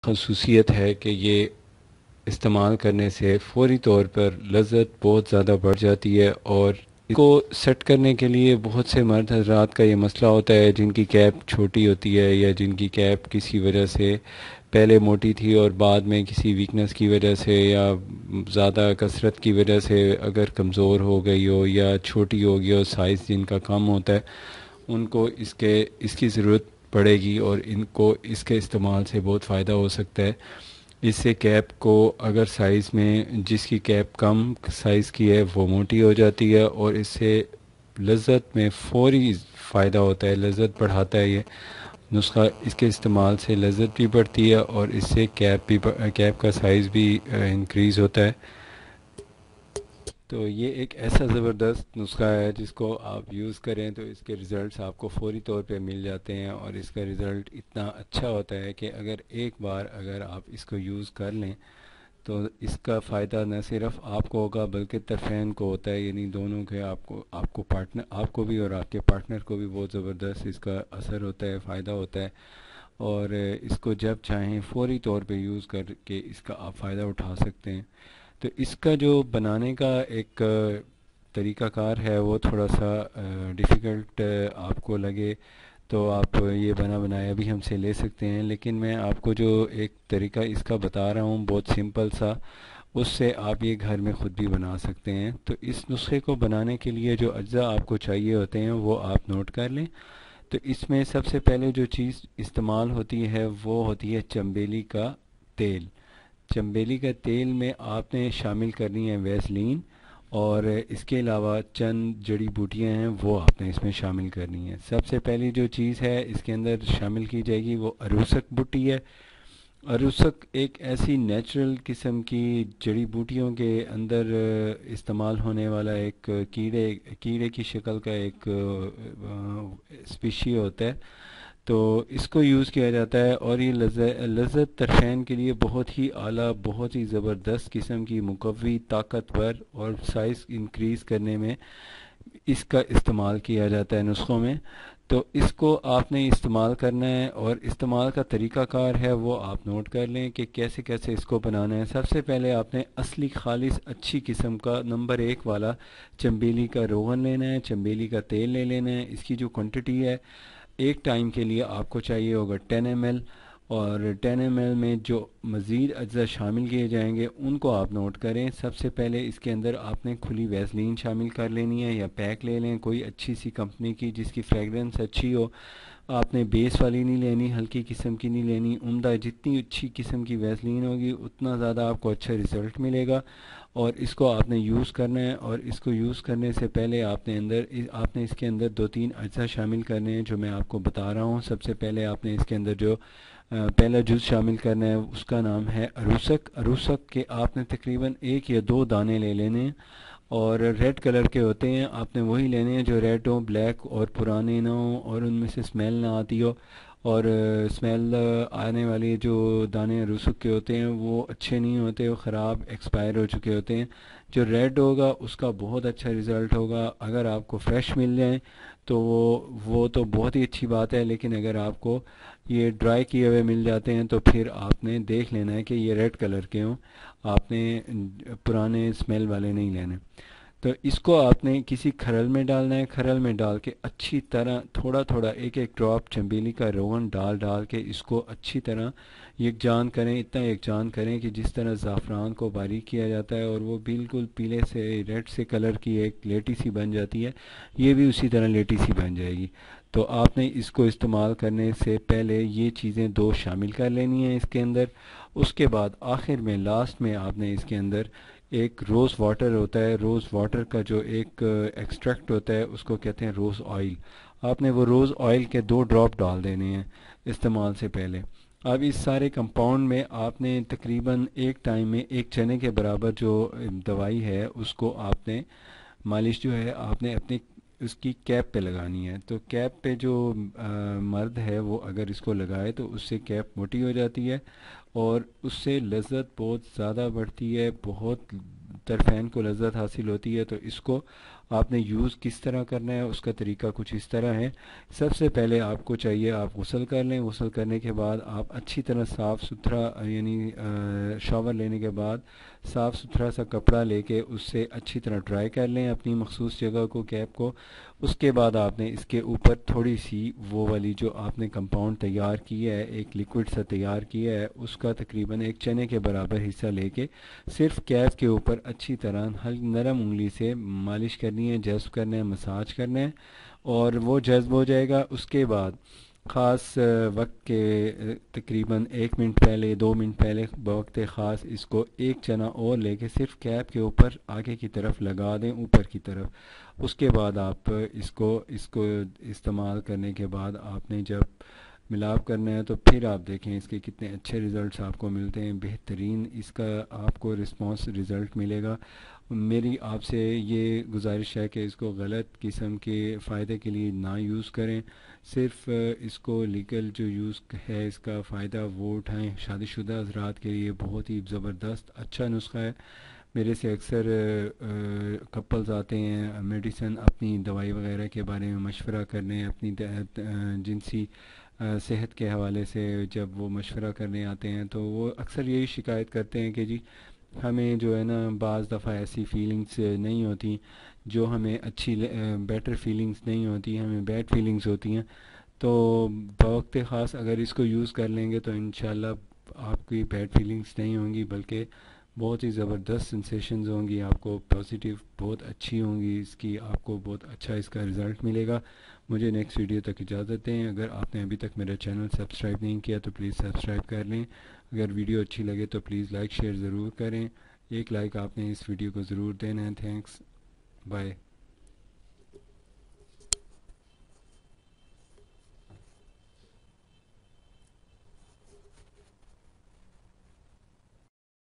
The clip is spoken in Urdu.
خصوصیت ہے کہ یہ استعمال کرنے سے فوری طور پر لذت بہت زیادہ بڑھ جاتی ہے، اور اس کو سیٹ کرنے کے لیے بہت سے مرد حضرات کا یہ مسئلہ ہوتا ہے جن کی کیپ چھوٹی ہوتی ہے، یا جن کی کیپ کسی وجہ سے پہلے موٹی تھی اور بعد میں کسی ویکنس کی وجہ سے یا زیادہ کثرت کی وجہ سے اگر کمزور ہو گئی ہو یا چھوٹی ہو گئی ہو، سائز جن کا کم ہوتا ہے، ان کو اس کی ضرورت پڑے گی، اور ان کو اس کے استعمال سے بہت فائدہ ہو سکتا ہے۔ اس سے کیپ کو اگر سائز میں جس کی کیپ کم سائز کی ہے وہ موٹی ہو جاتی ہے، اور اس سے لذت میں فوری فائدہ ہوتا ہے، لذت بڑھاتا ہے یہ نسخہ۔ اس کے استعمال سے لذت بھی بڑھتی ہے، اور اس سے کیپ کا سائز بھی انکریز ہوتا ہے۔ تو یہ ایک ایسا زبردست نسخہ ہے جس کو آپ یوز کریں تو اس کے ریزلٹس آپ کو فوری طور پہ مل جاتے ہیں، اور اس کا ریزلٹ اتنا اچھا ہوتا ہے کہ اگر آپ اس کو یوز کر لیں تو اس کا فائدہ نہ صرف آپ کو ہوگا بلکہ طرفین کو ہوتا ہے، یعنی دونوں کے آپ کو بھی اور آپ کے پارٹنر کو بھی بہت زبردست اس کا اثر ہوتا ہے، فائدہ ہوتا ہے، اور اس کو جب چاہیں فوری طور پہ یوز کر کے اس کا آپ فائدہ اٹھا سکتے ہیں۔ تو اس کا جو بنانے کا ایک طریقہ کار ہے وہ تھوڑا سا ڈیفیکلٹ آپ کو لگے تو آپ یہ بنا بنایا بھی ہم سے لے سکتے ہیں، لیکن میں آپ کو جو ایک طریقہ اس کا بتا رہا ہوں بہت سمپل سا، اس سے آپ یہ گھر میں خود بھی بنا سکتے ہیں۔ تو اس نسخے کو بنانے کے لیے جو اجزاء آپ کو چاہیے ہوتے ہیں وہ آپ نوٹ کر لیں۔ تو اس میں سب سے پہلے جو چیز استعمال ہوتی ہے وہ ہوتی ہے چنبیلی کا تیل۔ چنبیلی کا تیل میں آپ نے شامل کرنی ہے ویسلین، اور اس کے علاوہ چند جڑی بوٹیاں ہیں وہ آپ نے اس میں شامل کرنی ہیں۔ سب سے پہلی جو چیز ہے اس کے اندر شامل کی جائے گی وہ اروسک بوٹی ہے۔ اروسک ایک ایسی نیچرل قسم کی جڑی بوٹیوں کے اندر استعمال ہونے والا ایک کیڑے کی شکل کا ایک اسپیشی ہوتا ہے، تو اس کو یوز کیا جاتا ہے، اور یہ لذت طرفین کے لیے بہت ہی اعلیٰ، بہت ہی زبردست قسم کی مقوی، طاقتور اور سائز انکریز کرنے میں اس کا استعمال کیا جاتا ہے نسخوں میں۔ تو اس کو آپ نے استعمال کرنا ہے، اور استعمال کا طریقہ کار ہے وہ آپ نوٹ کر لیں کہ کیسے کیسے اس کو بنانا ہے۔ سب سے پہلے آپ نے اصلی خالص اچھی قسم کا نمبر 1 والا چنبیلی کا روغن لینا ہے، چنبیلی کا تیل لے لینا ہے۔ اس کی جو کوانٹٹی ہے ایک ٹائم کے لیے آپ کو چاہیے ہوگا 10 ml، اور 10 ml میں جو مزید اجزاء شامل کیے جائیں گے ان کو آپ نوٹ کریں۔ سب سے پہلے اس کے اندر آپ نے کھلی ویسلین شامل کر لینی ہے، یا پیک لے لیں کوئی اچھی سی کمپنی کی جس کی فریگرنس اچھی ہو۔ آپ نے بیس والی نہیں لینی، ہلکی قسم کی نہیں لینی، عمدہ جتنی اچھی قسم کی ویسلین ہوگی اتنا زیادہ آپ کو اچھا رزلٹ ملے گا، اور اس کو آپ نے یوز کرنا ہے۔ اور اس کو یوز کرنے سے پہلے آپ نے اس کے اندر 2-3 اجزاء شامل کرنے ہیں جو میں آپ کو بتا رہا ہوں۔ سب سے پہلے آپ نے اس کے اندر جو پہلا جز شامل کرنا ہے اس کا نام ہے اروسک۔ اروسک کے آپ نے تقریباً 1 یا 2 دانے لے لینے ہیں، اور ریڈ کلر کے ہوتے ہیں، آپ نے وہی لینے ہیں جو ریڈ ہوں، بلیک اور پرانے نہ ہوں، اور ان میں سے اسمیل نہ آتی ہو۔ اور اسمیل آنے والے جو دانے اروسک کے ہوتے ہیں وہ اچھے نہیں ہوتے، وہ خراب ایکسپائر ہو چکے ہوتے ہیں۔ جو ریڈ ہوگا اس کا بہت اچھا رزلٹ ہوگا، اگر آپ کو فریش مل جائیں تو وہ تو بہت ہی اچھی بات ہے، لیکن اگر آپ کو یہ ڈرائی کیے ہوئے مل جاتے ہیں تو پھر آپ نے دیکھ لینا ہے کہ یہ ریڈ کلر کے ہوں، آپ نے پرانے اسمیل والے نہیں لینے۔ تو اس کو آپ نے کسی کھرل میں ڈالنا ہے، کھرل میں ڈال کے اچھی طرح تھوڑا تھوڑا ایک ڈراپ چنبیلی کا روغن ڈال کے اس کو اچھی طرح یکجان کریں، اتنا یکجان کریں کہ جس طرح زعفران کو باریک کیا جاتا ہے اور وہ بالکل پیلے سے ریڈ سے کلر کی ایک لیٹی سی بن جاتی ہے، یہ بھی اسی طرح لیٹی سی بن جائے گی۔ تو آپ نے اس کو استعمال کرنے سے پہلے یہ چیزیں 2 شامل کر لینی ہیں اس کے اندر۔ اس کے بعد آخر میں لاسٹ میں آپ نے اس کے اندر ایک روز واٹر ہوتا ہے، روز واٹر کا جو ایک ایکسٹریکٹ ہوتا ہے اس کو کہتے ہیں روز آئل۔ آپ نے وہ روز آئل کے 2 ڈراپ ڈال دینے ہیں استعمال سے پہلے۔ اب اس سارے کمپاؤنڈ میں آپ نے تقریباً ایک ٹائم میں 1 چنے کے برابر جو دوائی ہے اس کو آپ نے مالش جو ہے آپ نے اپنی اس کی کیپ پہ لگانی ہے۔ تو کیپ پہ جو مرد ہے وہ اگر اس کو لگائے تو اس سے کیپ موٹی ہو جاتی ہے، اور اس سے لذت بہت زیادہ بڑھتی ہے، بہت طرفین کو لذت حاصل ہوتی ہے۔ تو اس کو آپ نے یوز کس طرح کرنا ہے اس کا طریقہ کچھ اس طرح ہے۔ سب سے پہلے آپ کو چاہیے آپ غسل کر لیں، غسل کرنے کے بعد آپ اچھی طرح صاف ستھرا یعنی شاور لینے کے بعد صاف ستھرا سا کپڑا لے کے اس سے اچھی طرح ڈرائی کر لیں اپنی مخصوص جگہ کو، کیپ کو۔ اس کے بعد آپ نے اس کے اوپر تھوڑی سی وہ والی جو آپ نے کمپاؤنڈ تیار کی ہے، ایک لیکوڈ سا تیار کیا ہے، اس کا تقریباً ایک چنے کے برابر حصہ لے کے صرف کیپ کے اوپر اچھی طرح نرم انگلی سے مالش کرنی ہے، جذب کرنا ہے، مساج کرنا ہے، اور وہ جذب ہو جائے گا۔ اس کے بعد خاص وقت کے تقریباً 1 منٹ پہلے 2 منٹ پہلے بوقت خاص اس کو ایک چنا اور لے کے صرف کیپ کے اوپر آگے کی طرف لگا دیں، اوپر کی طرف۔ اس کے بعد آپ اس کو استعمال کرنے کے بعد آپ نے جب ملاپ کرنا ہے تو پھر آپ دیکھیں اس کے کتنے اچھے ریزلٹس آپ کو ملتے ہیں، بہترین اس کا آپ کو رسپانس ریزلٹ ملے گا۔ میری آپ سے یہ گزارش ہے کہ اس کو غلط قسم کے فائدے کے لیے نہ یوز کریں، صرف اس کو لیگل جو یوز ہے اس کا فائدہ وہ اٹھائیں۔ شادی شدہ حضرات کے لیے بہت ہی زبردست اچھا نسخہ ہے۔ میرے سے اکثر کپلز آتے ہیں میڈیسن اپنی دوائی وغیرہ کے بارے میں مشورہ کرنے، اپنی جنسی صحت کے حوالے سے جب وہ مشورہ کرنے آتے ہیں تو وہ اکثر یہی شکایت کرتے ہیں کہ جی ہمیں جو ہے نا بعض دفعہ ایسی فیلنگس نہیں ہوتی جو ہمیں اچھی بیٹر فیلنگس نہیں ہوتی، ہمیں بیڈ فیلنگس ہوتی ہیں۔ تو بوقت خاص اگر اس کو یوز کر لیں گے تو انشاءاللہ آپ کی بیڈ فیلنگس نہیں ہوں گی، بلکہ بہت ہی زبردست سنسیشنز ہوں گی، آپ کو پازیٹیو بہت اچھی ہوں گی اس کی، آپ کو بہت اچھا اس کا رزلٹ ملے گا۔ مجھے نیکسٹ ویڈیو تک اجازت دیں۔ اگر آپ نے ابھی تک میرا چینل سبسکرائب نہیں کیا تو پلیز سبسکرائب کر لیں۔ اگر ویڈیو اچھی لگے تو پلیز لائک شیئر ضرور کریں، ایک لائک آپ نے اس ویڈیو کو ضرور دینا ہے۔ Thanks, bye.